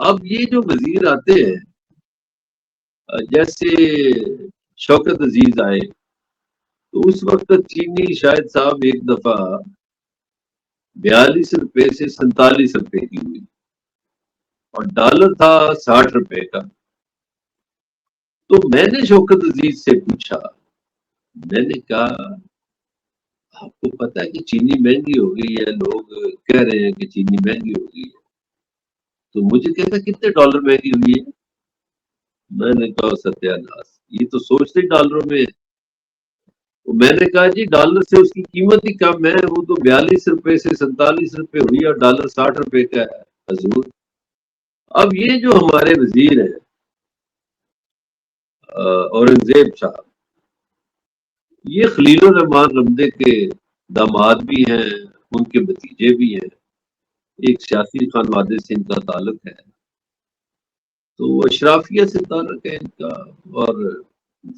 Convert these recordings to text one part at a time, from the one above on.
اب یہ جو وزیر آتے ہیں جیسے شوکت عزیز آئے تو اس وقت چینی شاہد صاحب ایک دفعہ 42 روپے سے 47 روپے کی ہوئی اور ڈالر تھا 60 روپے کا. تو میں نے شوکت عزیز سے پوچھا, میں نے کہا آپ کو پتا ہے کہ چینی مہنگی ہو گئی ہے, لوگ کہہ رہے ہیں کہ چینی مہنگی ہو گئی ہے. تو مجھے کہتا کتنے ڈالر مہنگی ہوئی ہے. میں نے کہا ستیہ ناس, یہ تو سوچتے ڈالروں میں ہے. تو میں نے کہا جی ڈالر سے اس کی قیمت ہی کم ہے, وہ تو 42 روپے سے 47 روپے ہوئی اور ڈالر 60 روپے کا ہے حضور. اب یہ جو ہمارے وزیر ہیں اورنگزیب صاحب, یہ خلیل الرحمان رمدے کے داماد بھی ہیں, ان کے بھتیجے بھی ہیں, ایک سیاسی خانوادے سے ان کا تعلق ہے. تو اشرافیہ سے تعلق ہے ان کا, اور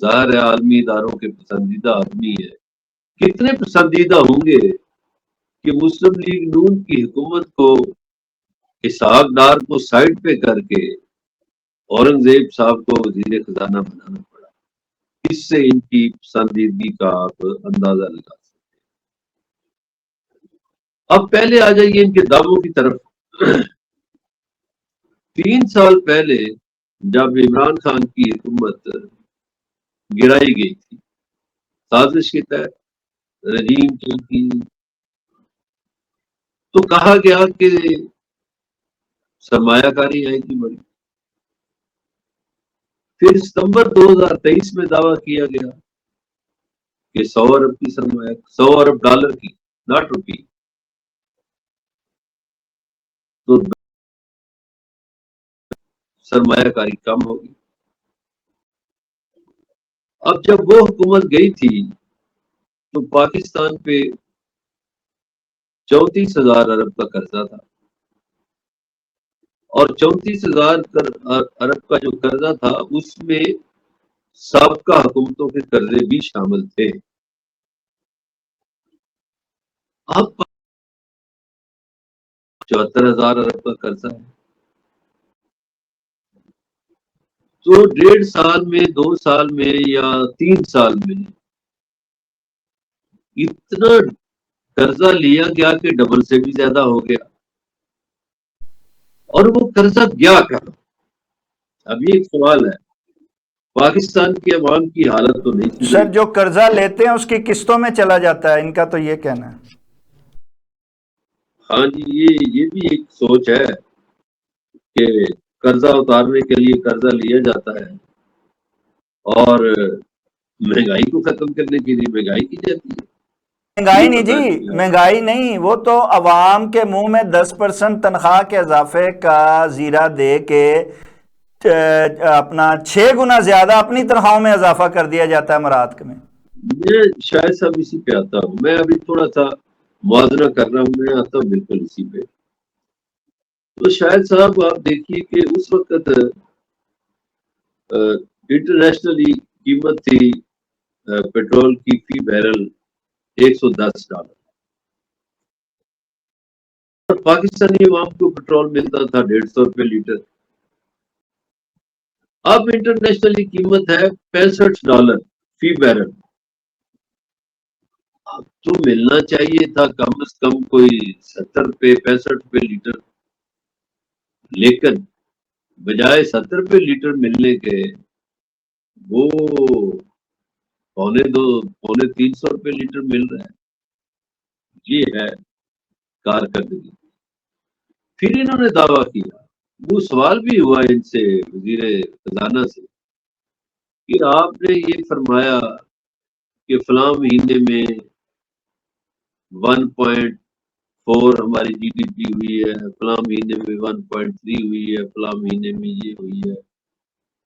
ظاہر ہے عالمی اداروں کے پسندیدہ آدمی ہے. کتنے پسندیدہ ہوں گے کہ مسلم لیگ نون کی حکومت کو اسحاق ڈار کو سائڈ پہ کر کے اورنگزیب صاحب کو وزیر خزانہ بنانا پڑا. اس سے ان کی پسندیدگی کا آپ اندازہ لگا سکتے ہیں. اب پہلے آ جائیے ان کے دعووں کی طرف. 3 سال پہلے جب عمران خان کی حکومت گرائی گئی تھی سازش کے تحت رجیم کی, تو کہا گیا کہ سرمایہ کاری آئے گی بڑی. پھر ستمبر 2023 میں دعویٰ کیا گیا کہ 100 ارب کی سرمایہ, 100 ارب ڈالر کی, ناٹ روپی. تو سرمایہ کاری کم ہوگی. اب جب وہ حکومت گئی تھی تو پاکستان پہ 34,000 ارب کا قرضہ تھا, اور 34,000 ارب کا جو قرضہ تھا اس میں سابقہ حکومتوں کے قرضے بھی شامل تھے. اب 74,000 ارب کا قرضہ ہے. تو 1.5 سال میں, 2 سال میں یا 3 سال میں اتنا قرضہ لیا گیا کہ ڈبل سے بھی زیادہ ہو گیا. اور وہ قرضہ گیا کہاں؟ اب یہ ایک سوال ہے. پاکستان کی عوام کی حالت تو نہیں سدھری. سر جو قرضہ لیتے ہیں اس کی قسطوں میں چلا جاتا ہے, ان کا تو یہ کہنا ہے. ہاں جی, یہ بھی ایک سوچ ہے کہ قرضہ اتارنے کے لیے قرضہ لیا جاتا ہے اور مہنگائی کو ختم کرنے کے لیے مہنگائی کی جاتی ہے. مہنگائی نہیں جی, مہنگائی نہیں, وہ تو عوام کے منہ میں 10% تنخواہ کے اضافے کا زیرہ دے کے اپنا 6 گنا زیادہ اپنی تنخواہوں میں اضافہ کر دیا جاتا ہے مراد میں. میں شاید صاحب اسی پہ آتا ہوں. میں ابھی تھوڑا سا موازنہ کر رہا ہوں, میں آتا ہوں بالکل اسی پہ. تو شاید صاحب آپ دیکھیے کہ اس وقت انٹرنیشنلی قیمت تھی پیٹرول کی فی بیرل $110, اور پاکستانی عوام کو پیٹرول ملتا تھا $150 لیٹر. اب انٹرنیشنلی قیمت ہے $65 فی بیرل. اب تو ملنا چاہیے تھا کم از کم کوئی 70 روپے 65 روپے لیٹر, لیکن بجائے 70 روپے لیٹر ملنے کے وہ 250-300 روپے لیٹر مل رہا ہے. یہ ہے کارکردگی. پھر انہوں نے دعویٰ کیا, وہ سوال بھی ہوا ان سے وزیر خزانہ سے کہ آپ نے یہ فرمایا کہ فلاں مہینے میں 1.4 ہماری جی ڈی پی ہوئی ہے, فلاں مہینے میں 1.3 ہوئی ہے, فلاں مہینے میں یہ ہوئی ہے,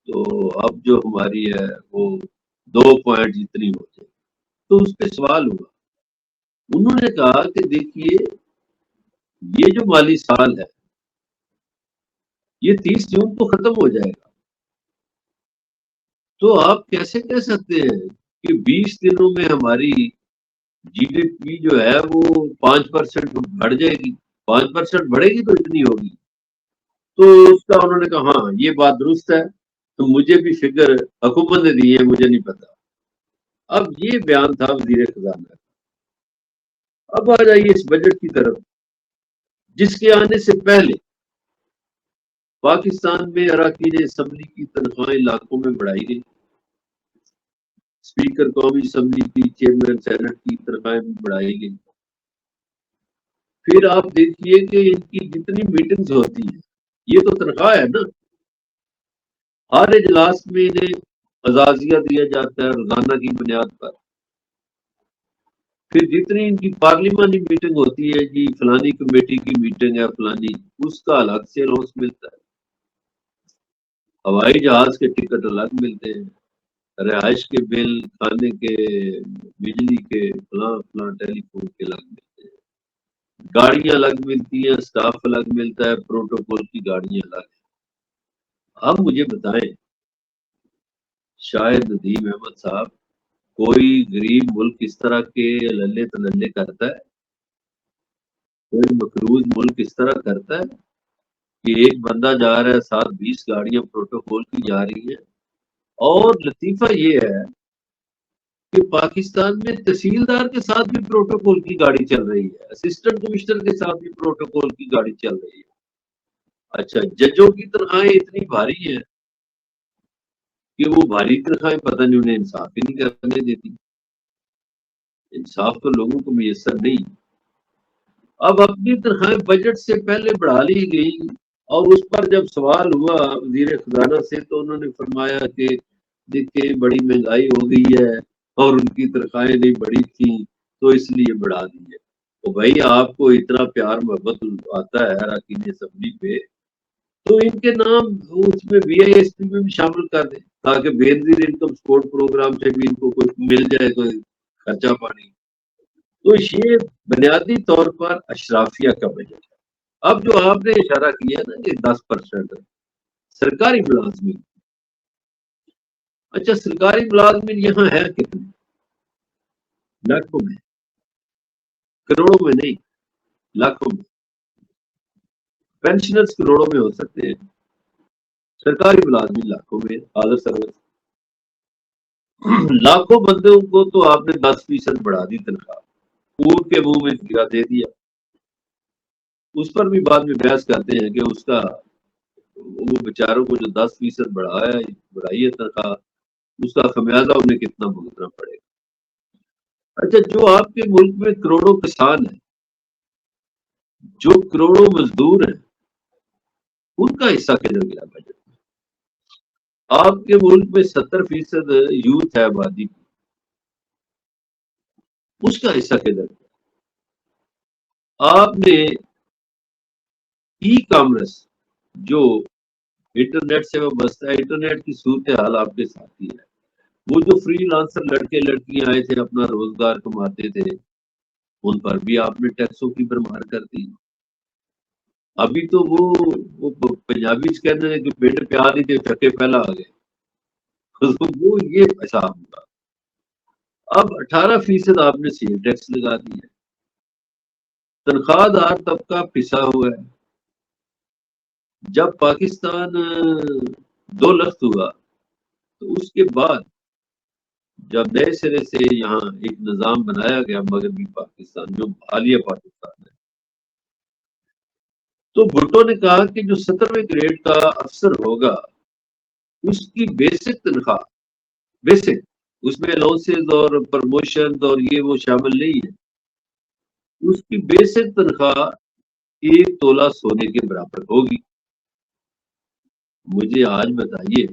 تو اب جو ہماری ہے وہ 2 پوائنٹ جتنی ہو جائے. تو اس پہ سوال ہوا. انہوں نے کہا کہ دیکھیے یہ جو مالی سال ہے یہ 30 جون کو ختم ہو جائے گا, تو آپ کیسے کہہ سکتے ہیں کہ 20 دنوں میں ہماری جی ڈی پی جو ہے وہ 5% بڑھ جائے گی. 5% بڑھے گی تو اتنی ہوگی. تو اس کا انہوں نے کہا ہاں یہ بات درست ہے، تو مجھے بھی فکر حکومت نے دی ہے، مجھے نہیں پتا۔ اب یہ بیان تھا وزیر خزانہ کا۔ اب آ جائیے اس بجٹ کی طرف، جس کے آنے سے پہلے پاکستان میں اراکین اسمبلی کی تنخواہیں لاکھوں میں بڑھائی گئی، اسپیکر قومی اسمبلی کی، چیئرمین سینٹ کی تنخواہیں بھی بڑھائی گئی۔ پھر آپ دیکھیے کہ ان کی جتنی میٹنگز ہوتی ہیں، یہ تو تنخواہ ہے نا، ہر اجلاس میں انہیں اعزازیہ دیا جاتا ہے روزانہ کی بنیاد پر۔ پھر جتنی ان کی پارلیمانی میٹنگ ہوتی ہے، جی فلانی کمیٹی کی میٹنگ ہے فلانی، اس کا الگ سے الاؤنس ملتا ہے، ہوائی جہاز کے ٹکٹ الگ ملتے ہیں، رہائش کے بل، کھانے کے، بجلی کے، فلاں فلاں، ٹیلی فون کے الگ ملتے ہیں، گاڑیاں الگ ملتی ہیں، سٹاف الگ ملتا ہے، پروٹوکول کی گاڑیاں الگ ہیں۔ اب مجھے بتائیں شاہد ندیم احمد صاحب، کوئی غریب ملک اس طرح کے للے تللے کرتا ہے؟ کوئی مقروض ملک اس طرح کرتا ہے کہ ایک بندہ جا رہا ہے، ساتھ 20 گاڑیاں پروٹوکول کی جا رہی ہیں؟ اور لطیفہ یہ ہے کہ پاکستان میں تحصیلدار کے ساتھ بھی پروٹوکول کی گاڑی چل رہی ہے، اسسٹنٹ کمشنر کے ساتھ بھی پروٹوکول کی گاڑی چل رہی ہے۔ اچھا، ججوں کی تنخواہیں اتنی بھاری ہیں کہ وہ بھاری تنخواہیں پتہ نہیں انہیں انصاف ہی نہیں کرنے دیتی۔ انصاف تو لوگوں کو میسر نہیں۔ اب اپنی تنخواہیں بجٹ سے پہلے بڑھا لی گئی، اور اس پر جب سوال ہوا وزیر خزانہ سے تو انہوں نے فرمایا کہ دیکھیں بڑی مہنگائی ہو گئی ہے اور ان کی تنخواہیں نہیں بڑھی تھیں تو اس لیے بڑھا دی ہے۔ تو بھائی آپ کو اتنا پیار محبت آتا ہے اراکین اسمبلی پہ، تو ان کے نام اس میں وی آئی ایس پی میں بھی شامل کر دیں، تاکہ بے نظیر انکم سپورٹ پروگرام سے بھی ان کو کچھ مل جائے، کوئی خرچہ پانی۔ تو یہ بنیادی طور پر اشرافیہ کا بجٹ ہے۔ اب جو آپ نے اشارہ کیا نا کہ 10% سرکاری ملازمین، اچھا سرکاری ملازمین یہاں ہے کتنے؟ لاکھوں میں، کروڑوں میں نہیں، لاکھوں میں۔ پینشنرز کروڑوں میں ہو سکتے ہیں، سرکاری ملازمین لاکھوں میں، حاضر سروس۔ لاکھوں بندوں کو تو آپ نے 10% بڑھا دی تنخواہ، اونٹ کے منہ میں گرا دے دیا۔ اس پر بھی بعد میں بحث کرتے ہیں کہ اس کا وہ بیچاروں کو جو 10% بڑھائی ہے تنخواہ، اس کا خمیازہ انہیں کتنا بھگتنا پڑے گا۔ اچھا، جو آپ کے ملک میں کروڑوں کسان ہیں، جو کروڑوں مزدور ہیں، ان کا حصہ کدھر گیا بجٹ میں؟ آپ کے ملک میں 70% یوتھ ہے آبادی کی، اس کا حصہ کدھر گیا؟ آپ نے ای کامرس جو انٹرنیٹ سے وابستہ ہے، انٹرنیٹ کی صورتحال آپ کے ساتھ ہی ہے۔ وہ جو فری لانسر لڑکے لڑکیاں آئے تھے اپنا روزگار کماتے تھے، ان پر بھی آپ نے ٹیکسوں کی بھرمار کر دی۔ ابھی تو وہ پنجابی کہتے ہیں کہ پیٹ پیار نہیں تھے چکے پہلا آ گئے، وہ یہ حساب ہوگا۔ اب 18% آپ نے سیل ٹیکس لگا دی ہے، تنخواہ دار طبقہ پسا ہوا ہے۔ جب پاکستان 2 لخت ہوا تو اس کے بعد جب نئے سرے سے یہاں ایک نظام بنایا گیا مغربی پاکستان جو حالیہ پاکستان ہے، تو بھٹو نے کہا کہ جو 17ویں گریڈ کا افسر ہوگا اس کی بیسک تنخواہ، بیسک، اس میں الاؤنسز اور پروموشن اور یہ وہ شامل نہیں ہے، اس کی بیسک تنخواہ 1 تولہ سونے کے برابر ہوگی۔ مجھے آج بتائیے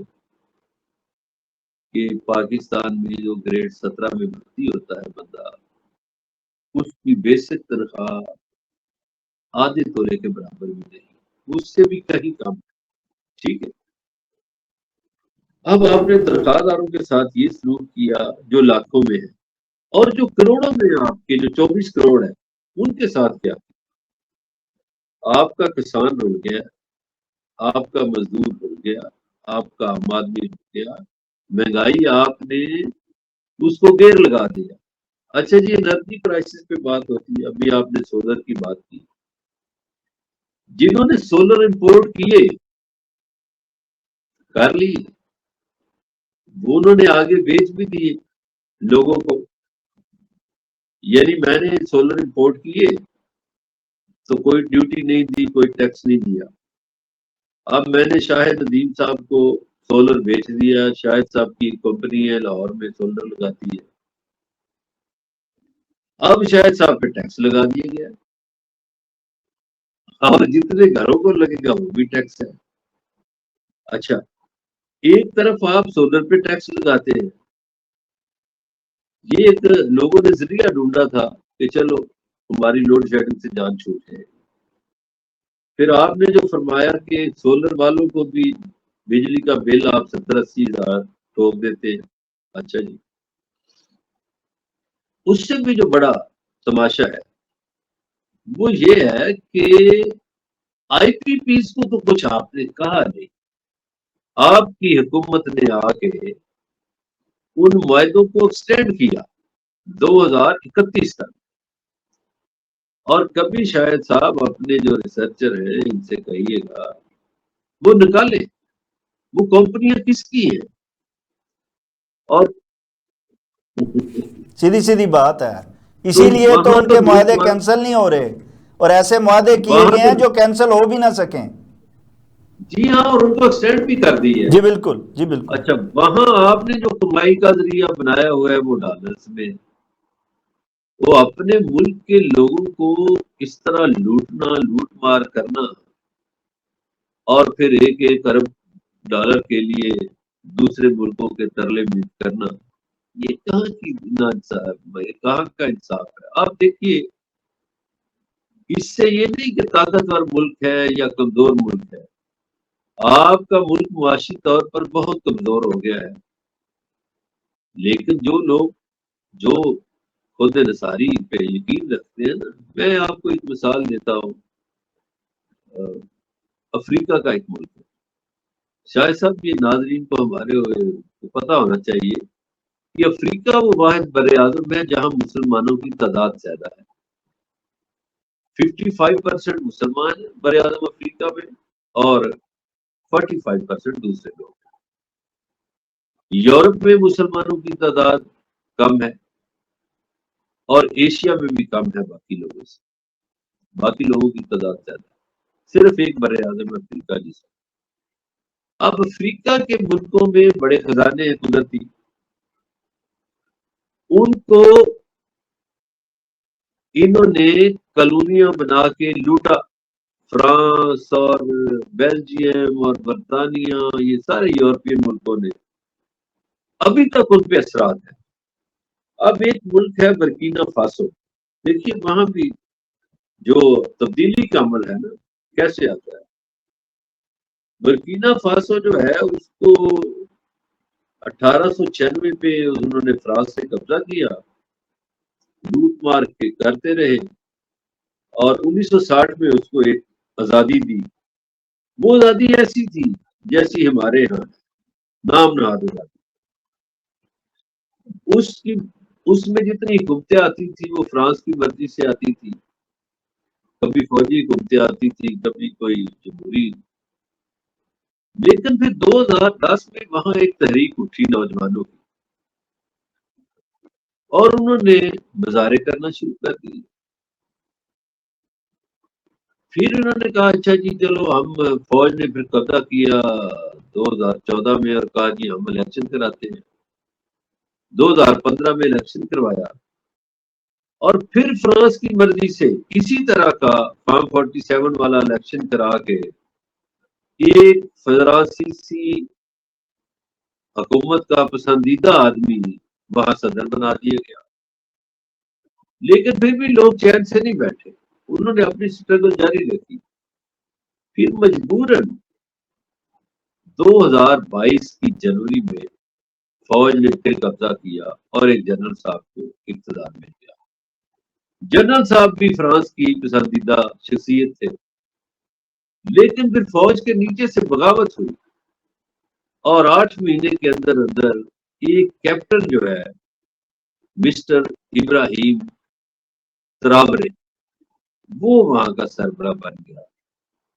کہ پاکستان میں جو گریڈ 17 میں بھرتی ہوتا ہے بندہ، اس کی بیسک تنخواہ آدھے تولے کے برابر بھی نہیں، اس سے بھی کہیں کم۔ ٹھیک ہے، اب آپ نے تنخواہ داروں کے ساتھ یہ سلوک کیا جو لاکھوں میں ہے، اور جو کروڑوں میں آپ کے جو 24 کروڑ ہے ان کے ساتھ کیا؟ آپ کا کسان رل گیا، آپ کا مزدور رل گیا، آپ کا عام آدمی رل گیا، مہنگائی آپ نے اس کو گیر لگا دیا۔ اچھا جی، انرجی کرائسس پہ بات ہوتی ہے، ابھی آپ نے سولر کی بات کی۔ جنہوں نے سولر امپورٹ کیے کر لیے، وہ انہوں نے آگے بیچ بھی دیے لوگوں کو. یعنی میں نے سولر امپورٹ کیے تو کوئی ڈیوٹی نہیں دی، کوئی ٹیکس نہیں دیا. اب میں نے شاہد ندیم صاحب کو سولر بیچ دیا. شاہد صاحب کی کمپنی ہے لاہور میں، سولر لگاتی ہے. اب شاہد صاحب پہ ٹیکس لگا دیا گیا، اور جتنے گھروں کو لگے گا وہ بھی ٹیکس ہے. اچھا، ایک طرف آپ سولر پہ ٹیکس لگاتے ہیں. یہ ایک لوگوں نے ذریعہ ڈھونڈا تھا کہ چلو ہماری لوڈ شیڈنگ سے جان چھوٹ جائے. پھر آپ نے جو فرمایا کہ سولر والوں کو بھی بجلی کا بل آپ 70-80 ہزار ٹھوک دیتے ہیں. اچھا جی، اس سے بھی جو بڑا تماشا ہے وہ یہ ہے کہ آئی پی پیز کو تو کچھ آپ نے کہا نہیں. آپ کی حکومت نے آ کے ان معاہدوں کو ایکسٹینڈ کیا 2031 تک. اور کبھی شاہد صاحب اپنے جو ریسرچر ہیں ان سے کہیے گا وہ نکالے وہ کمپنیاں کس کی ہیں. اور سیدھی سیدھی بات ہے. تو اسی لیے تو وہاں ان تو کے معاہدے لوٹ کینسل نہیں ہو رہے، اور ایسے معاہدے کیے وہاں گئے ہیں تو جو کینسل ہو بھی نہ سکیں. جی ہاں، اور ان کو ایکسٹینڈ بھی کر دی ہے. جی بالکل، جی بالکل. اچھا، وہاں آپ نے جو کمائی کا ذریعہ بنایا ہوا ہے وہ ڈالرز میں، وہ اپنے ملک کے لوگوں کو اس طرح لوٹنا، لوٹ مار کرنا، اور پھر 1-1 ارب ڈالر کے لیے دوسرے ملکوں کے ترلے میٹ کرنا، یہ کہاں کی ناانصاف ہے، کہاں کا انصاف ہے. آپ دیکھیے، اس سے یہ نہیں کہ طاقتور ملک ہے یا کمزور ملک ہے. آپ کا ملک معاشی طور پر بہت کمزور ہو گیا ہے، لیکن جو لوگ جو خود انحصاری پہ یقین رکھتے ہیں نا. میں آپ کو ایک مثال دیتا ہوں. افریقہ کا ایک ملک ہے، شاید صاحب یہ ناظرین کو ہمارے پتہ ہونا چاہیے کہ افریقہ وہ واحد بر اعظم ہے جہاں مسلمانوں کی تعداد زیادہ ہے. 55% مسلمان ہیں بر اعظم افریقہ میں، اور 45% دوسرے لوگ ہیں. یورپ میں مسلمانوں کی تعداد کم ہے، اور ایشیا میں بھی کم ہے باقی لوگوں سے. باقی لوگوں کی تعداد زیادہ ہے، صرف ایک بر اعظم افریقہ جس میں. اب افریقہ کے ملکوں میں بڑے خزانے ہیں قدرتی، ان کو انہوں نے کالونیاں بنا کے لوٹا. فرانس اور بیلجیم اور برطانیہ، یہ سارے یورپین ملکوں نے ابھی تک ان پہ اثرات ہیں. اب ایک ملک ہے برکینا فاسو، دیکھیے وہاں بھی جو تبدیلی کا عمل ہے نا کیسے آتا ہے. برکینا فاسو جو ہے اس کو 1896 پہ انہوں نے فرانس سے قبضہ کیا، لوٹ مار کے کرتے رہے، اور 1960 میں اس کو ایک آزادی دی. وہ آزادی ایسی تھی جیسی ہمارے یہاں نام نہاد آزادی. اس میں جتنی حکومتیں آتی تھی وہ فرانس کی مرضی سے آتی تھی. کبھی فوجی حکومتیں آتی تھی، کبھی کوئی جمہوری. لیکن پھر 2010 میں وہاں ایک تحریک اٹھی نوجوانوں کی، اور انہوں نے مظاہرے کرنا شروع کر دیے. پھر انہوں نے کہا اچھا جی چلو ہم، فوج نے پھر قبضہ کیا 2014 میں اور کہا جی ہم الیکشن کراتے ہیں. 2015 میں الیکشن کروایا، اور پھر فرانس کی مرضی سے اسی طرح کا فارم 47 والا الیکشن کرا کے ایک فرانسیسی حکومت کا پسندیدہ آدمی وہاں صدر بنا دیا گیا. لیکن پھر بھی لوگ چین سے نہیں بیٹھے، انہوں نے اپنی سٹرگل جاری رکھی. پھر مجبوراً 2022 کی جنوری میں فوج نے پھر قبضہ کیا اور ایک جنرل صاحب کو اقتدار میں لیا. جنرل صاحب بھی فرانس کی پسندیدہ شخصیت تھے، لیکن پھر فوج کے نیچے سے بغاوت ہوئی، اور 8 مہینے کے اندر اندر ایک کیپٹن جو ہے مسٹر ابراہیم ترابرے، وہ وہاں کا سربراہ بن گیا.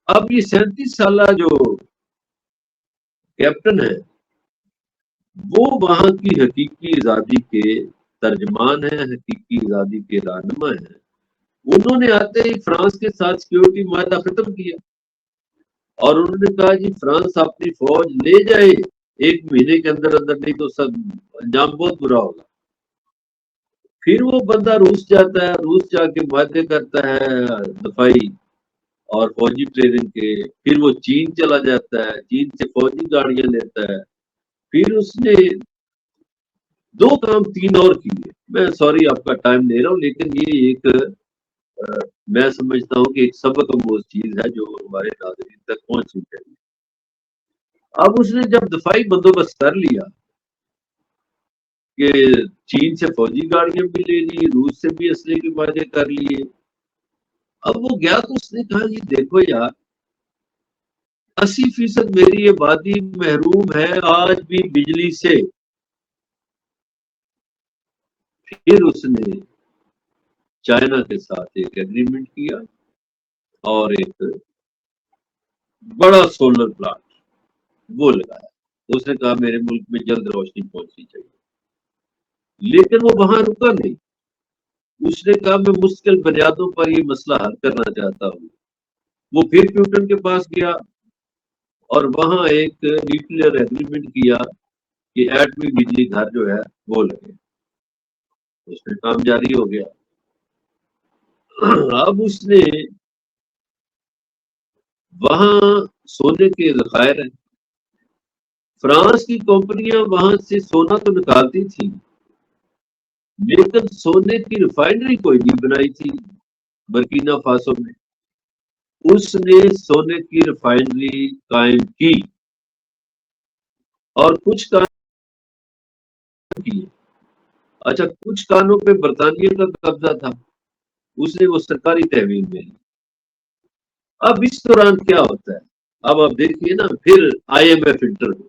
اب یہ 37 سالہ جو کیپٹن ہے وہ وہاں کی حقیقی آزادی کے ترجمان ہیں، حقیقی آزادی کے رہنما ہیں. انہوں نے آتے ہی فرانس کے ساتھ سیکیورٹی معاہدہ ختم کیا اور انہوں نے کہا جی فرانس اپنی فوج لے جائے 1 مہینے کے اندر اندر، نہیں تو سب انجام بہت برا ہوگا. پھر وہ بندہ روس جاتا ہے، روس جا کے معاہدے کرتا ہے دفاعی اور فوجی ٹریننگ کے. پھر وہ چین چلا جاتا ہے، چین سے فوجی گاڑیاں لیتا ہے. پھر اس نے 2 کام 3 اور کیے. میں سوری آپ کا ٹائم لے رہا ہوں، لیکن یہ ایک میں سمجھتا ہوں کہ ایک سبق آموز چیز ہے جو ہمارے ناظرین تک پہنچنی چاہیے. اب اس نے جب دفاعی بندوبست کر لیا کہ چین سے فوجی گاڑیاں بھی لے لی، روس سے بھی اسلحے کے معاہدے کر لیے، اب وہ گیا تو اس نے کہا جی دیکھو یار 80% میری آبادی محروم ہے آج بھی بجلی سے. پھر اس نے چائنا کے ساتھ ایک ایگریمنٹ کیا اور ایک بڑا سولر پلانٹ وہ لگایا. اس نے کہا میرے ملک میں جلد روشنی پہنچنی چاہیے. لیکن وہ وہاں رکا نہیں. اس نے کہا میں مستقل بنیادوں پر یہ مسئلہ حل کرنا چاہتا ہوں. وہ پھر پیوٹن کے پاس گیا اور وہاں ایک نیوکلیر ایگریمنٹ کیا کہ ایٹمی بجلی گھر جو ہے وہ لگے. اس میں کام جاری ہو گیا. اب اس نے وہاں سونے کے ذخائر ہیں. فرانس کی کمپنیاں وہاں سے سونا تو نکالتی تھی لیکن سونے کی ریفائنری کوئی نہیں بنائی تھی. برکینا فاسو میں اس نے سونے کی ریفائنری قائم کی اور کچھ کام کیے. اچھا کچھ کانوں پہ برطانیہ کا قبضہ تھا، اس نے وہ سرکاری تحویل میں لی. اب اس دوران کیا ہوتا ہے، اب آپ دیکھیے نا، پھر آئی ایم ایف انٹر ہوا.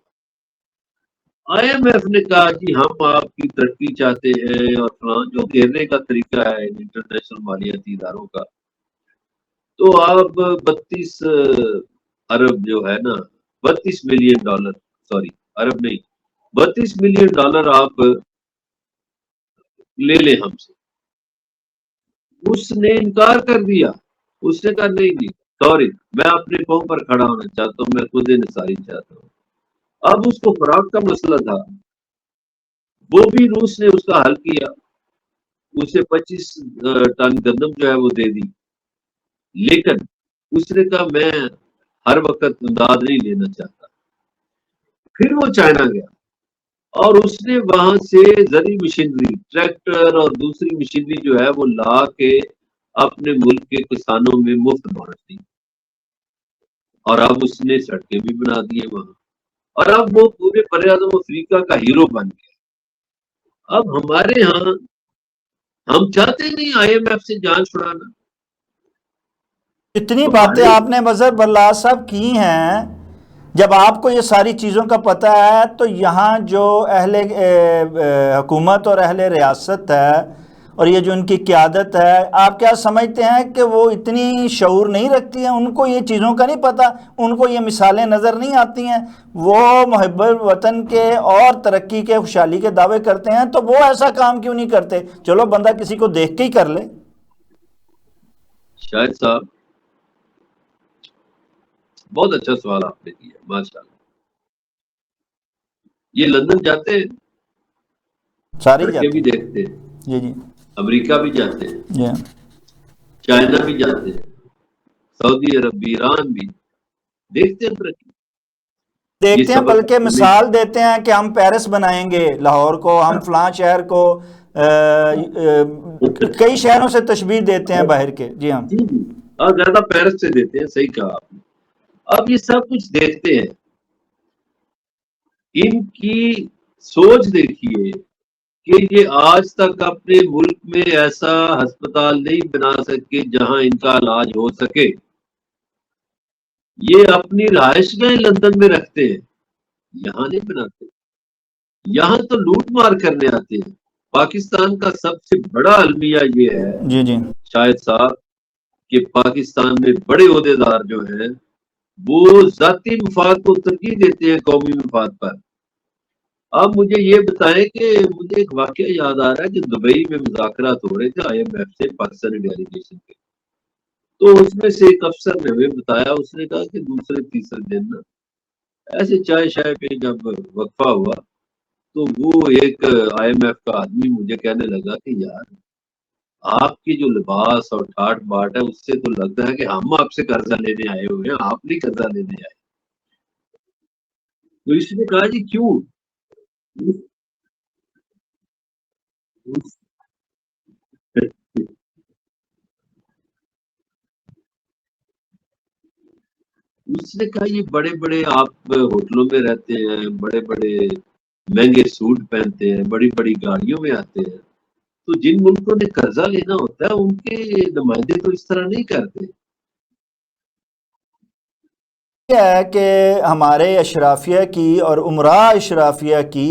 آئی ایم ایف نے کہا جی ہم آپ کی ترقی چاہتے ہیں اور فلان جو گھیرنے کا طریقہ ہے انٹرنیشنل مالیاتی اداروں کا. تو آپ 32 ارب جو ہے نا، $32 ملین، سوری ارب نہیں، $32 ملین آپ لے لیں ہم سے. اس نے انکار کر دیا. اس نے کہا نہیں نہیں سوری، میں اپنے پاؤں پر کھڑا ہونا چاہتا ہوں، میں خود انحصاری چاہتا ہوں. اب اس کو خوراک کا مسئلہ تھا، وہ بھی روس نے اس کا حل کیا. اسے 25 ٹن گندم جو ہے وہ دے دی. لیکن اس نے کہا میں ہر وقت امداد نہیں لینا چاہتا. پھر وہ چائنا گیا اور اس نے وہاں سے زرعی مشینری، ٹریکٹر اور دوسری مشینری جو ہے وہ لا کے اپنے ملک کے کسانوں میں مفت بانٹ دی. اور اب اس نے سڑکیں بھی بنا دی ہیں وہاں، اور اب وہ پورے بر اعظم افریقہ کا ہیرو بن گیا. اب ہمارے ہاں ہم چاہتے نہیں آئی ایم ایف سے جان چھڑانا. اتنی باتیں ہمارے آپ نے مظہر بلّہ صاحب کی ہیں، جب آپ کو یہ ساری چیزوں کا پتہ ہے تو یہاں جو اہل حکومت اور اہل ریاست ہے اور یہ جو ان کی قیادت ہے، آپ کیا سمجھتے ہیں کہ وہ اتنی شعور نہیں رکھتی ہیں؟ ان کو یہ چیزوں کا نہیں پتہ؟ ان کو یہ مثالیں نظر نہیں آتی ہیں؟ وہ محب وطن کے اور ترقی کے، خوشحالی کے دعوے کرتے ہیں تو وہ ایسا کام کیوں نہیں کرتے؟ چلو بندہ کسی کو دیکھ کے ہی کر لے. شاہد صاحب بہت اچھا سوال آپ نے کیا، ماشاء اللہ. یہ لندن جاتے ہیں، سارے ہی سڑکیں جاتے بھی ہیں. دیکھتے ہیں، جی جی امریکہ بھی جاتے ہیں، جی چائنا بھی جاتے ہیں، سعودی عرب بھی، ایران بھی دیکھتے ہیں ترقی. یہ دیکھتے ہیں، سبق بلکہ مثال دیتے ہیں کہ ہم پیرس بنائیں گے لاہور کو، ہم فلاں شہر کو، کئی شہروں سے تشبیہ دیتے ہیں باہر کے. جی ہاں جی جی زیادہ پیرس سے دیتے ہیں، صحیح کہا آپ نے. اب یہ سب کچھ دیکھتے ہیں، ان کی سوچ دیکھیے کہ یہ آج تک اپنے ملک میں ایسا ہسپتال نہیں بنا سکے جہاں ان کا علاج ہو سکے. یہ اپنی رہائش گاہیں لندن میں رکھتے ہیں، یہاں نہیں بناتے. یہاں تو لوٹ مار کرنے آتے ہیں. پاکستان کا سب سے بڑا المیہ یہ ہے جی جی شاہد صاحب کہ پاکستان میں بڑے عہدیدار جو ہیں وہ ذاتی مفاد کو ترجیح دیتے ہیں قومی مفاد پر۔ اب مجھے یہ بتائیں کہ مجھے ایک واقعہ یاد آ رہا ہے کہ دبئی میں مذاکرات ہو رہے تھے IMF سے پاکستانی ڈیلیگیشن کے، تو اس میں سے ایک افسر نے ہمیں بتایا، اس نے کہا کہ دوسرے تیسرے دن نا ایسے چائے شائے پہ جب وقفہ ہوا تو وہ ایک IMF کا آدمی مجھے کہنے لگا کہ یار آپ کی جو لباس اور ٹھاٹ باٹ ہے اس سے تو لگتا ہے کہ ہم آپ سے قرضہ لینے آئے ہوئے ہیں، آپ نہیں قرضہ لینے آئے۔ تو اس نے کہا جی کیوں؟ اس نے کہا یہ بڑے بڑے آپ ہوٹلوں میں رہتے ہیں، بڑے بڑے مہنگے سوٹ پہنتے ہیں، بڑی بڑی گاڑیوں میں آتے ہیں، تو جن ملکوں نے قرضہ لینا ہوتا ہے ان کے نمائندے تو اس طرح نہیں کرتے۔ یہ ہے کہ ہمارے اشرافیہ کی اور امراء اشرافیہ کی،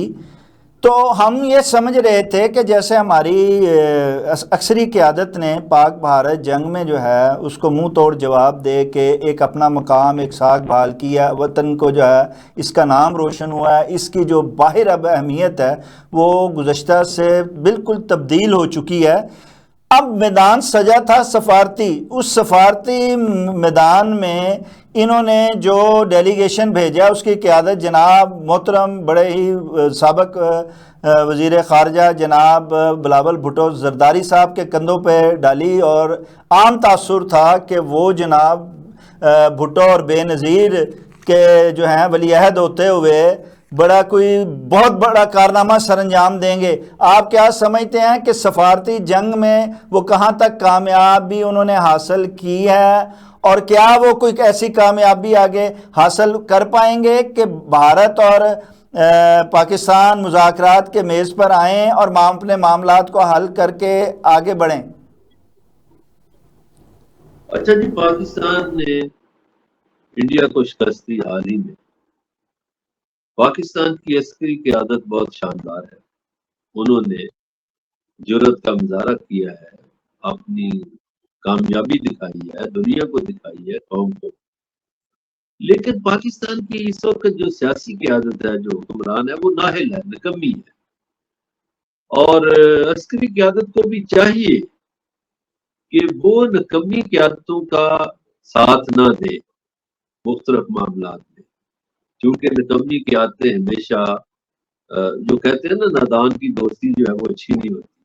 تو ہم یہ سمجھ رہے تھے کہ جیسے ہماری عسکری قیادت نے پاک بھارت جنگ میں جو ہے اس کو منہ توڑ جواب دے کے ایک اپنا مقام ایک ساکھ بحال کیا، وطن کو جو ہے اس کا نام روشن ہوا ہے، اس کی جو باہر اب اہمیت ہے وہ گزشتہ سے بالکل تبدیل ہو چکی ہے۔ اب میدان سجا تھا سفارتی، اس سفارتی میدان میں انہوں نے جو ڈیلیگیشن بھیجا اس کی قیادت جناب محترم بڑے ہی سابق وزیر خارجہ جناب بلاول بھٹو زرداری صاحب کے کندھوں پہ ڈالی، اور عام تاثر تھا کہ وہ جناب بھٹو اور بے نظیر کے جو ہیں ولی عہد ہوتے ہوئے بڑا کوئی بہت بڑا کارنامہ سر انجام دیں گے۔ آپ کیا سمجھتے ہیں کہ سفارتی جنگ میں وہ کہاں تک کامیابی انہوں نے حاصل کی ہے، اور کیا وہ کوئی ایسی کامیابی آگے حاصل کر پائیں گے کہ بھارت اور پاکستان مذاکرات کے میز پر آئیں اور اپنے معاملات کو حل کر کے آگے بڑھیں؟ اچھا جی، پاکستان نے انڈیا کو شکست دی حال ہی میں۔ پاکستان کی عسکری قیادت بہت شاندار ہے، انہوں نے جرت کا مظاہرہ کیا ہے، اپنی کامیابی دکھائی ہے، دنیا کو دکھائی ہے، قوم کو۔ لیکن پاکستان کی اس وقت جو سیاسی قیادت ہے، جو حکمران ہے، وہ نااہل ہے، نکمی ہے، اور عسکری قیادت کو بھی چاہیے کہ وہ نکمی قیادتوں کا ساتھ نہ دے مختلف معاملات میں، کیونکہ نکمی قیادتیں ہمیشہ جو کہتے ہیں نا نادان کی دوستی جو ہے وہ اچھی نہیں ہوتی۔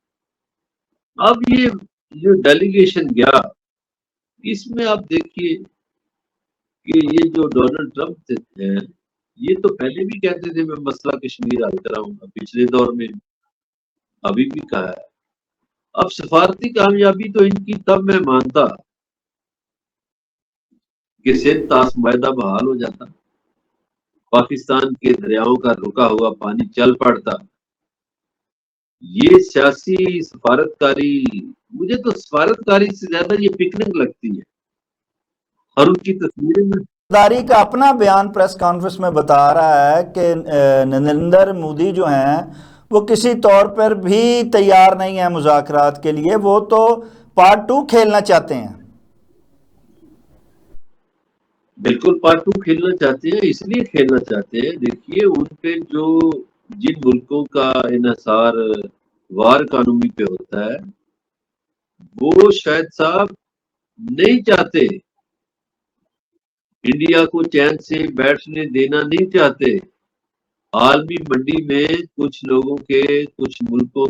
اب یہ جو ڈیلیگیشن گیا اس میں آپ دیکھیے کہ یہ جو ڈونلڈ ٹرمپ ہیں یہ تو پہلے بھی کہتے تھے میں مسئلہ کشمیر حل کراؤں گا، پچھلے دور میں ابھی بھی کہا ہے۔ اب سفارتی کامیابی تو ان کی تب میں مانتا کہ سندھ طاس معاہدہ بحال ہو جاتا، پاکستان کے دریاؤں کا رکا ہوا پانی چل پڑتا۔ یہ سیاسی سفارتکاری، مجھے تو سفارتکاری سے زیادہ یہ پکنک لگتی ہے، اور ان کی تصویریں میں زرداری کا اپنا بیان پریس کانفرنس میں بتا رہا ہے کہ نریندر مودی جو ہیں وہ کسی طور پر بھی تیار نہیں ہیں مذاکرات کے لیے، وہ تو پارٹ 2 کھیلنا چاہتے ہیں۔ بالکل پارٹ 2 کھیلنا چاہتے ہیں، اس لیے کھیلنا چاہتے ہیں، دیکھیے ان پہ جو جن ملکوں کا انحصار وار قانونی پہ ہوتا ہے وہ شاہد صاحب نہیں چاہتے، انڈیا کو چین سے بیٹھنے دینا نہیں چاہتے۔ عالمی منڈی میں کچھ لوگوں کے، کچھ ملکوں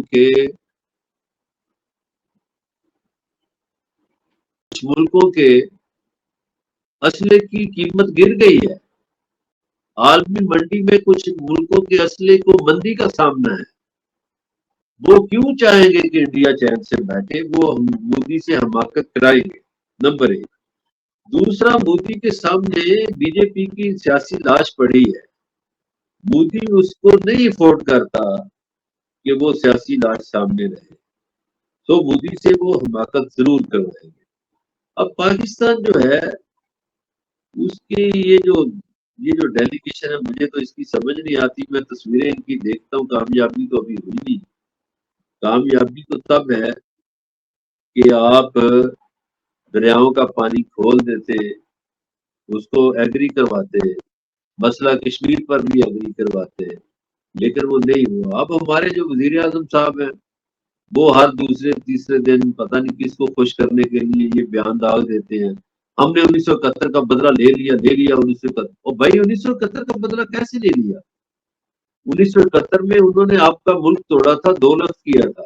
کے، اسلحے کی قیمت گر گئی ہے، عالمی منڈی میں کچھ ملکوں کے اسلحے کو مندی کا سامنا ہے۔ وہ کیوں چاہیں گے کہ انڈیا چین سے بیٹھے؟ وہ مودی سے حماقت کرائیں گے، نمبر ایک۔ دوسرا، مودی کے سامنے بی جے پی کی سیاسی لاش پڑی ہے، مودی اس کو نہیں افورڈ کرتا کہ وہ سیاسی لاش سامنے رہے، تو مودی سے وہ حماقت ضرور کروائیں گے۔ اب پاکستان جو ہے اس کی یہ جو ڈیلیگیشن ہے، مجھے تو اس کی سمجھ نہیں آتی، میں تصویریں ان کی دیکھتا ہوں، کامیابی تو ابھی ہوئی نہیں۔ کامیابی تو تب ہے کہ آپ دریاؤں کا پانی کھول دیتے، اس کو ایگری کرواتے، مسئلہ کشمیر پر بھی ایگری کرواتے، لیکن وہ نہیں ہوا۔ اب ہمارے جو وزیر اعظم صاحب ہیں وہ ہر دوسرے تیسرے دن پتہ نہیں کس کو خوش کرنے کے لیے یہ بیان داغ دیتے ہیں، ہم نے 1971 کا بدلہ لے لیا 1971۔ اور بھائی 1971 کا بدلہ کیسے لے لیا؟ 1971 میں انہوں نے آپ کا ملک توڑا تھا، 2 لفظ کیا تھا۔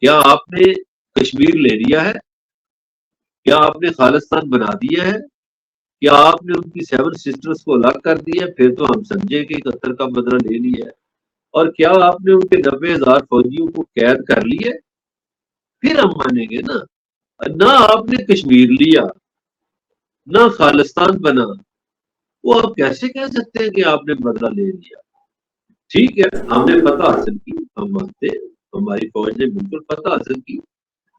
کیا آپ نے کشمیر لے لیا ہے؟ کیا آپ نے خالصتان بنا دیا ہے؟ کیا آپ نے ان کی 7 سسٹرز کو الگ کر دیا؟ پھر تو ہم سمجھے کہ 71 کا بدلہ لے لیا ہے۔ اور کیا آپ نے ان کے 90,000 فوجیوں کو قید کر لیے؟ پھر ہم مانیں گے نا۔ نہ آپ نے کشمیر لیا، نہ خالصتان بنا، وہ آپ کیسے کہہ سکتے ہیں کہ آپ نے بدلہ لے لیا؟ ٹھیک ہے، ہم نے فتح حاصل کی، ہم مانتے ہیں، ہماری فوج نے بالکل فتح حاصل کی۔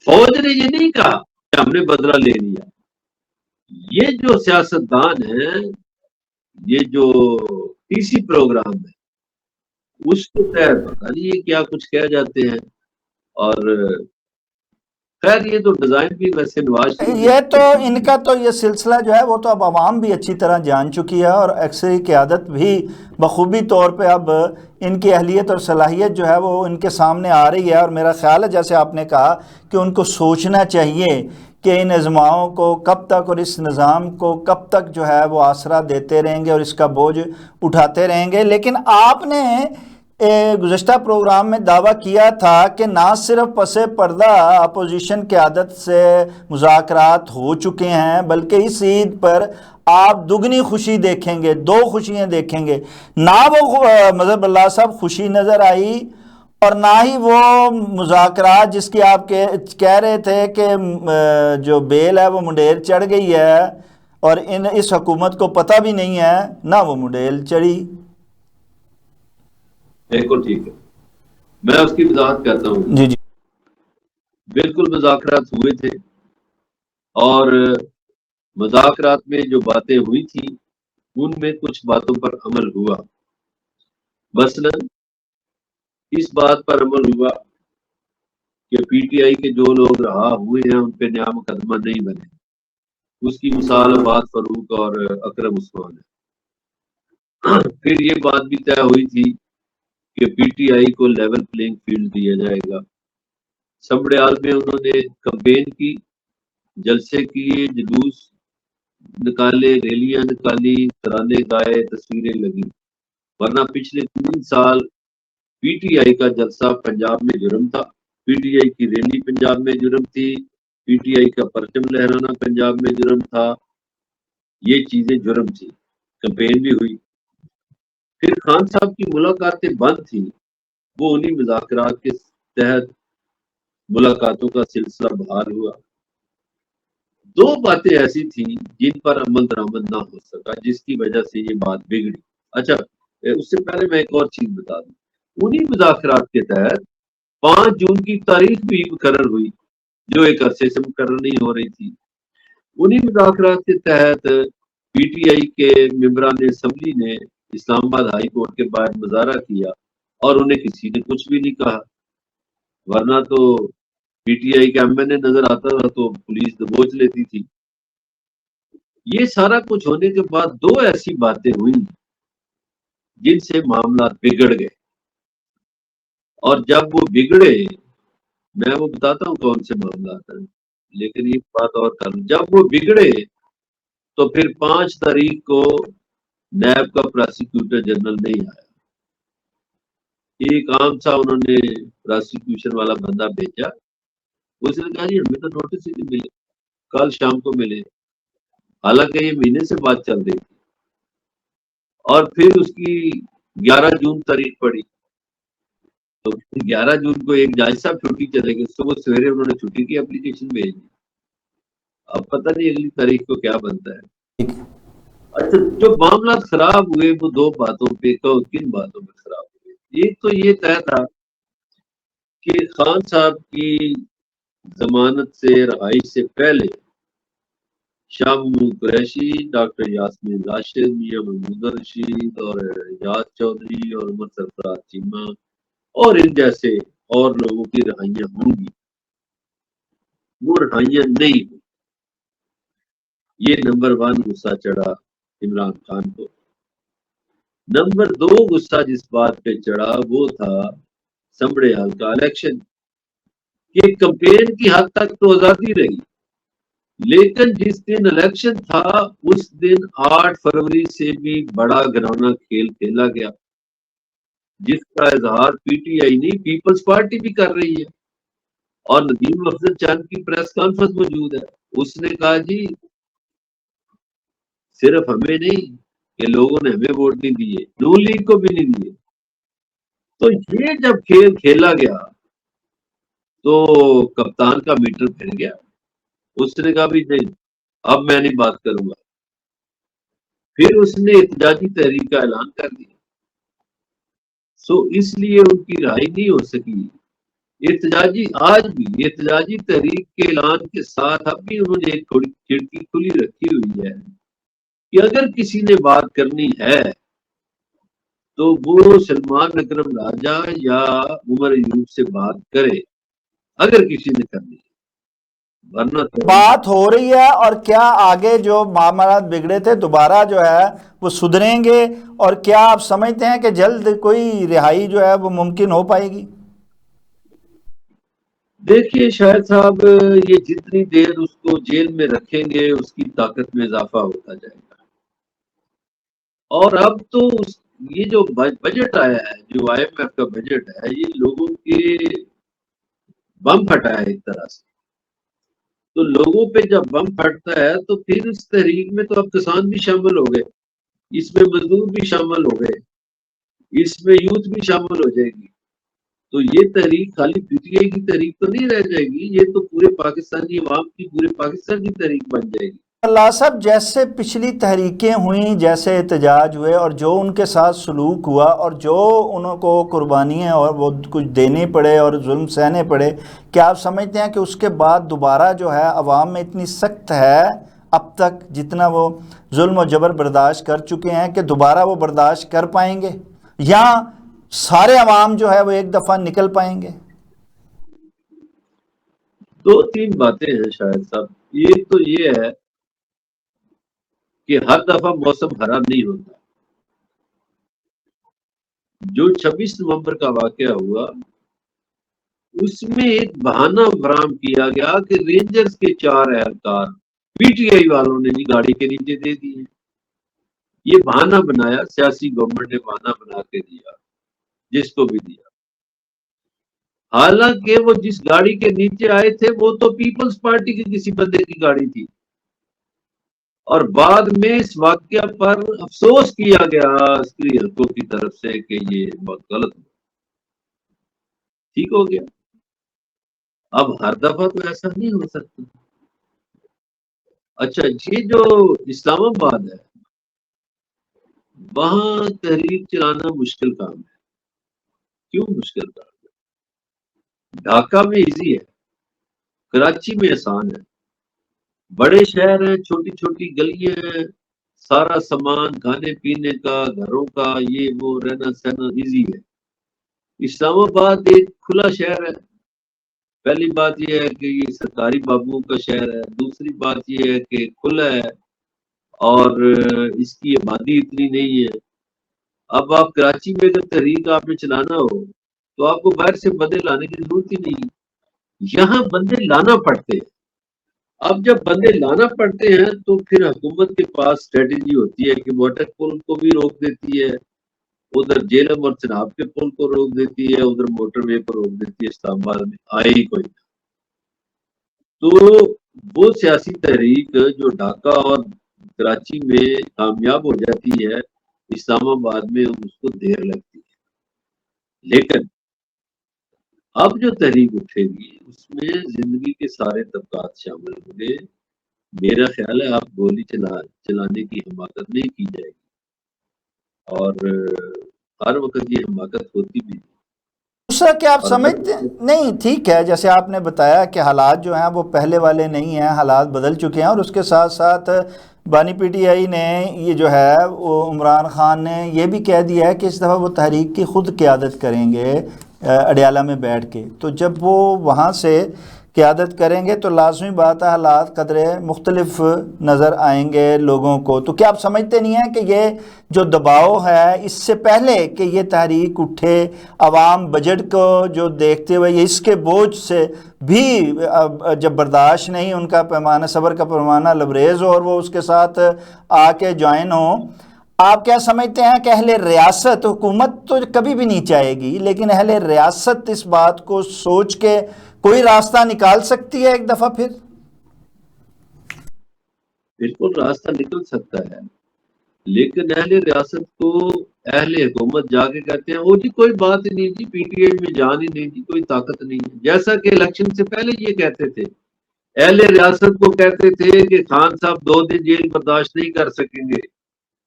فوج نے یہ نہیں کہا کہ ہم نے بدلہ لے لیا۔ یہ جو سیاستدان ہیں، یہ جو ٹی سی پروگرام ہے، اس کے تحت پتہ نہیں یہ کیا کچھ کہہ جاتے ہیں۔ اور خیر یہ تو ڈیزائن بھی ویسے نواز شریف یہ تو ان کا تو یہ سلسلہ جو ہے وہ تو اب عوام بھی اچھی طرح جان چکی ہے، اور عسکری قیادت بھی بخوبی طور پہ اب ان کی اہلیت اور صلاحیت جو ہے وہ ان کے سامنے آ رہی ہے۔ اور میرا خیال ہے جیسے آپ نے کہا کہ ان کو سوچنا چاہیے کہ ان ازماؤں کو کب تک اور اس نظام کو کب تک جو ہے وہ آسرا دیتے رہیں گے اور اس کا بوجھ اٹھاتے رہیں گے۔ لیکن آپ نے گزشتہ پروگرام میں دعویٰ کیا تھا کہ نہ صرف پس پردہ اپوزیشن قیادت سے مذاکرات ہو چکے ہیں، بلکہ اس عید پر آپ دگنی خوشی دیکھیں گے، 2 خوشیاں دیکھیں گے۔ نہ وہ مظہر اللہ صاحب خوشی نظر آئی، اور نہ ہی وہ مذاکرات جس کی آپ کہہ رہے تھے کہ جو بیل ہے وہ منڈیر چڑھ گئی ہے اور اس حکومت کو پتہ بھی نہیں ہے، نہ وہ منڈیر چڑھی۔ بالکل ٹھیک ہے، میں اس کی وضاحت کرتا ہوں۔ جی جی بالکل مذاکرات ہوئے تھے، اور مذاکرات میں جو باتیں ہوئی تھی ان میں کچھ باتوں پر عمل ہوا۔ مثلا اس بات پر عمل ہوا کہ پی ٹی آئی کے جو لوگ رہا ہوئے ہیں ان پہ نیا مقدمہ نہیں بنے۔ اس کی مثال عباد فاروق اور اکرم عثمان ہے۔ پھر یہ بات بھی طے ہوئی تھی کہ پی ٹی آئی کو لیول پلینگ فیلڈ دیا جائے گا۔ سمبڑیال میں انہوں نے کمپین کی، جلسے کیے، جلوس نکالے، ریلیاں نکالی، ترانے گائے، تصویریں لگی۔ ورنہ پچھلے 3 سال پی ٹی آئی کا جلسہ پنجاب میں جرم تھا، پی ٹی آئی کی ریلی پنجاب میں جرم تھی، پی ٹی آئی کا پرچم لہرانا پنجاب میں جرم تھا۔ یہ چیزیں جرم تھی، کمپین بھی ہوئی۔ پھر خان صاحب کی ملاقاتیں بند تھیں، وہ انہی مذاکرات کے تحت ملاقاتوں کا سلسلہ بحال ہوا۔ 2 باتیں ایسی تھیں جن پر عمل درآمد نہ ہو سکا، جس کی وجہ سے یہ بات بگڑی۔ اچھا، اس سے پہلے میں ایک اور چیز بتا دوں۔ انہی مذاکرات کے تحت 5 جون کی تاریخ بھی مقرر ہوئی، جو ایک عرصے سے مقرر نہیں ہو رہی تھی۔ انہی مذاکرات کے تحت پی ٹی آئی کے ممبران اسمبلی نے اسلام آباد ہائی کورٹ کے باہر مظاہرہ کیا، اور انہیں کسی نے کچھ بھی نہیں کہا۔ ورنہ تو پی ٹی آئی کا ایم این اے نظر آتا تھا تو پولیس دبوچ لیتی تھی۔ یہ سارا کچھ ہونے کے بعد 2 ایسی باتیں ہوئیں جن سے معاملات بگڑ گئے، اور جب وہ بگڑے، میں وہ بتاتا ہوں کون سے معاملات ہیں، لیکن یہ بات اور کر لوں۔ جب وہ بگڑے تو پھر 5 تاریخ کو نیب کا پراسیکیوٹر جنرل نہیں آیا۔ ایک عام سا انہوں نے پراسیکیوشن والا بندہ بھیجا، اس نے کہا جی ہمیں تو نوٹس ہی نہیں ملے، کل شام کو ملے، حالانکہ یہ مہینے سے بات چل رہی تھی۔ اور پھر اس کی 11 جون تاریخ پڑی، تو 11 جون کو ایک جج صاحب چھٹی چلے گئے، صبح سویرے انہوں نے چھٹی کی اپلیکیشن بھیج دی۔ اب پتہ نہیں اگلی تاریخ کو کیا بنتا ہے۔ اچھا، جو معاملات خراب ہوئے وہ 2 باتوں پہ، کن باتوں پہ خراب ہوئے؟ ایک تو یہ طے تھا کہ خان صاحب کی ضمانت سے رہائش سے پہلے شاہ محمود قریشی، ڈاکٹر یاسمین راشد، میاں محمود رشید اور اعجاز چودھری اور عمر سرفراز چیمہ اور ان جیسے اور لوگوں کی رہائیاں ہوں گی۔ وہ رہائیاں نہیں ہوئی۔ یہ نمبر 1 غصہ چڑھا عمران خان کو۔ نمبر 2 غصہ جس بات پہ چڑھا وہ تھا سمبڑیال کا الیکشن، کہ کمپین کی حد تک تو آزادی رہی، لیکن جس دن الیکشن تھا اس دن 8 فروری سے بھی بڑا گھرونا کھیل کھیلا گیا، جس کا اظہار پی ٹی آئی نہیں پیپلز پارٹی بھی کر رہی ہے، اور ندیم افضل چاند کی پریس کانفرنس موجود ہے۔ اس نے کہا جی صرف ہمیں نہیں کہ لوگوں نے ہمیں ووٹ نہیں دیے، نون لیگ کو بھی نہیں دیے۔ تو یہ جب کھیل کھیلا گیا تو کپتان کا میٹر پھر گیا، اس نے کہا بھی نہیں اب میں نہیں بات کروں گا، پھر اس نے احتجاجی تحریک کا اعلان کر دیا۔ سو اس لیے ان کی رہائی نہیں ہو سکی۔ آج بھی احتجاجی تحریک کے اعلان کے ساتھ اب بھی انہوں نے ایک تھوڑی کھڑکی کھلی رکھی ہوئی ہے کہ اگر کسی نے بات کرنی ہے تو وہ سلمان اکرم راجہ یا عمر ایوب سے بات کرے، اگر کسی نے کرنی ہے، ورنہ بات ہو رہی ہے۔ اور کیا آگے جو معاملات بگڑے تھے دوبارہ جو ہے وہ سدھریں گے، اور کیا آپ سمجھتے ہیں کہ جلد کوئی رہائی جو ہے وہ ممکن ہو پائے گی؟ دیکھیے شاہد صاحب، یہ جتنی دیر اس کو جیل میں رکھیں گے اس کی طاقت میں اضافہ ہوتا جائے گا، اور اب تو یہ جو بجٹ آیا ہے، جو آئی ایم ایف کا بجٹ ہے، یہ لوگوں کے بم پھٹا ہے ایک طرح سے۔ تو لوگوں پہ جب بم پھٹتا ہے تو پھر اس تحریک میں تو اب کسان بھی شامل ہو گئے، اس میں مزدور بھی شامل ہو گئے، اس میں یوتھ بھی شامل ہو جائے گی۔ تو یہ تحریک خالی پی ٹی آئی کی تحریک تو نہیں رہ جائے گی، یہ تو پورے پاکستانی عوام کی، پورے پاکستان کی تحریک بن جائے گی۔ اللہ صاحب، جیسے پچھلی تحریکیں ہوئیں، جیسے احتجاج ہوئے اور جو ان کے ساتھ سلوک ہوا اور جو انہوں کو قربانیاں اور وہ کچھ دینے پڑے اور ظلم سہنے پڑے، کیا آپ سمجھتے ہیں کہ اس کے بعد دوبارہ جو ہے عوام میں اتنی سخت ہے اب تک جتنا وہ ظلم و جبر برداشت کر چکے ہیں کہ دوبارہ وہ برداشت کر پائیں گے، یا سارے عوام جو ہے وہ ایک دفعہ نکل پائیں گے؟ 2-3 باتیں ہیں شاہد صاحب۔ ایک تو یہ ہے کہ ہر دفعہ موسم خراب نہیں ہوتا۔ جو 26 نومبر کا واقعہ ہوا اس میں ایک بہانہ فراہم کیا گیا کہ رینجرز کے 4 اہلکار پی ٹی آئی والوں نے بھی گاڑی کے نیچے دے دیے۔ یہ بہانہ بنایا، سیاسی گورنمنٹ نے بہانہ بنا کے دیا جس کو بھی دیا، حالانکہ وہ جس گاڑی کے نیچے آئے تھے وہ تو پیپلز پارٹی کی کسی بندے کی گاڑی تھی، اور بعد میں اس واقعہ پر افسوس کیا گیا عسکری حلقوں کی طرف سے کہ یہ بہت غلط ہوا، ٹھیک ہو گیا۔ اب ہر دفعہ تو ایسا نہیں ہو سکتا۔ اچھا، یہ جو اسلام آباد ہے وہاں تحریک چلانا مشکل کام ہے۔ کیوں مشکل کام ہے؟ ڈھاکہ میں ایزی ہے، کراچی میں آسان ہے، بڑے شہر ہیں، چھوٹی چھوٹی گلیاں ہیں، سارا سامان کھانے پینے کا، گھروں کا، یہ وہ رہنا سہنا ایزی ہے۔ اسلام آباد ایک کھلا شہر ہے۔ پہلی بات یہ ہے کہ یہ سرکاری بابوؤں کا شہر ہے، دوسری بات یہ ہے کہ کھلا ہے اور اس کی آبادی اتنی نہیں ہے۔ اب آپ کراچی میں اگر تحریک آپ نے چلانا ہو تو آپ کو باہر سے بندے لانے کی ضرورت ہی نہیں، یہاں بندے لانا پڑتے ہیں۔ اب جب بندے لانا پڑتے ہیں تو پھر حکومت کے پاس اسٹریٹجی ہوتی ہے کہ واٹر پول کو بھی روک دیتی ہے، ادھر جیلم اور چناب کے پل کو روک دیتی ہے، ادھر موٹر وے کو روک دیتی ہے، اسلام آباد میں آئے ہی کوئی نہ۔ تو وہ سیاسی تحریک جو ڈھاکہ اور کراچی میں کامیاب ہو جاتی ہے، اسلام آباد میں اس کو دیر لگتی ہے۔ لیکن اب جو تحریک اٹھے گی اس میں زندگی کے سارے طبقات شامل ہوں گے۔ میرا خیال ہے اب گولی چلانے کی حماقت نہیں کی جائے گی، اور ہر وقت یہ حماقت ہوتی بھی نہیں۔ دوسرا کیا آپ اور سمجھتے ہیں؟ نہیں، ٹھیک ہے، جیسے آپ نے بتایا کہ حالات جو ہیں وہ پہلے والے نہیں ہیں، حالات بدل چکے ہیں، اور اس کے ساتھ ساتھ بانی پی ٹی آئی نے یہ جو ہے وہ عمران خان نے یہ بھی کہہ دیا ہے کہ اس دفعہ وہ تحریک کی خود قیادت کریں گے اڈیالہ میں بیٹھ کے۔ تو جب وہ وہاں سے قیادت کریں گے تو لازمی بات ہے حالات قدرے مختلف نظر آئیں گے لوگوں کو. تو کیا آپ سمجھتے نہیں ہیں کہ یہ جو دباؤ ہے اس سے پہلے کہ یہ تحریک اٹھے، عوام بجٹ کو جو دیکھتے ہوئے اس کے بوجھ سے بھی جب برداشت نہیں، ان کا پیمانہ صبر کا پیمانہ لبریز ہو اور وہ اس کے ساتھ آ کے جوائن ہوں، آپ کیا سمجھتے ہیں کہ اہل ریاست، حکومت تو کبھی بھی نہیں چاہے گی لیکن اہل ریاست اس بات کو سوچ کے کوئی راستہ نکال سکتی ہے ایک دفعہ پھر؟ بالکل راستہ نکل سکتا ہے، لیکن اہل ریاست کو اہل حکومت جا کے کہتے ہیں وہ جی کوئی بات ہی نہیں جی، پی ٹی آئی میں جان ہی نہیں جی، کوئی طاقت نہیں ہے. جیسا کہ الیکشن سے پہلے یہ کہتے تھے، اہل ریاست کو کہتے تھے کہ خان صاحب 2 دن جیل برداشت نہیں کر سکیں گے.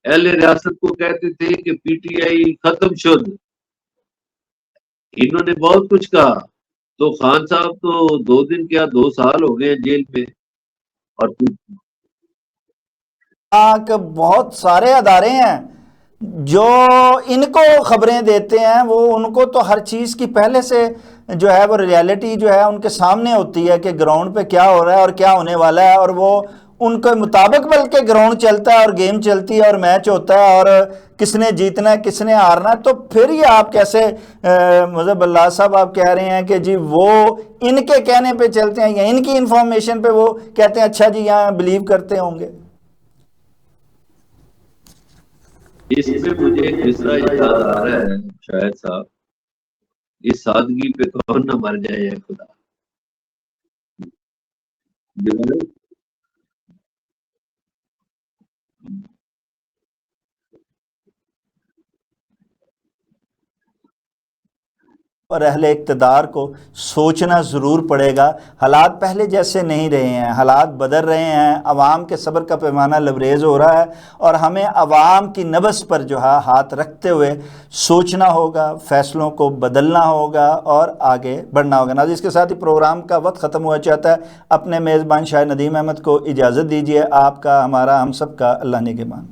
اہل ریاست کو کہتے تھے کہ پی ٹی آئی ختم شد. انہوں نے بہت کچھ کہا، تو خان صاحب تو 2 دن کیا 2 سال ہو گئے جیل میں. اور کہ بہت سارے ادارے ہیں جو ان کو خبریں دیتے ہیں، وہ ان کو تو ہر چیز کی پہلے سے جو ہے وہ ریالٹی جو ہے ان کے سامنے ہوتی ہے کہ گراؤنڈ پہ کیا ہو رہا ہے اور کیا ہونے والا ہے، اور وہ ان کے مطابق بلکہ گراؤنڈ چلتا ہے اور گیم چلتی ہے اور میچ ہوتا ہے اور کس نے جیتنا ہے کس نے ہارنا ہے. تو پھر یہ آپ کیسے مظہر اللہ صاحب آپ کہہ رہے ہیں کہ جی وہ ان کے کہنے پہ چلتے ہیں یا ان کی انفارمیشن پہ وہ کہتے ہیں اچھا جی یہاں بلیو کرتے ہوں گے؟ اس میں مجھے ایک قصہ یاد آ رہا ہے شاہد صاحب، اس سادگی پہ کون نہ مر جائے ہے خدا. جو ہے اور اہل اقتدار کو سوچنا ضرور پڑے گا. حالات پہلے جیسے نہیں رہے ہیں، حالات بدل رہے ہیں، عوام کے صبر کا پیمانہ لبریز ہو رہا ہے اور ہمیں عوام کی نبض پر جو ہے ہاتھ رکھتے ہوئے سوچنا ہوگا، فیصلوں کو بدلنا ہوگا اور آگے بڑھنا ہوگا. ناظرین اس کے ساتھ ہی پروگرام کا وقت ختم ہوا چاہتا ہے. اپنے میزبان شاہ ندیم احمد کو اجازت دیجیے. آپ کا، ہمارا، ہم سب کا اللہ نگہبان.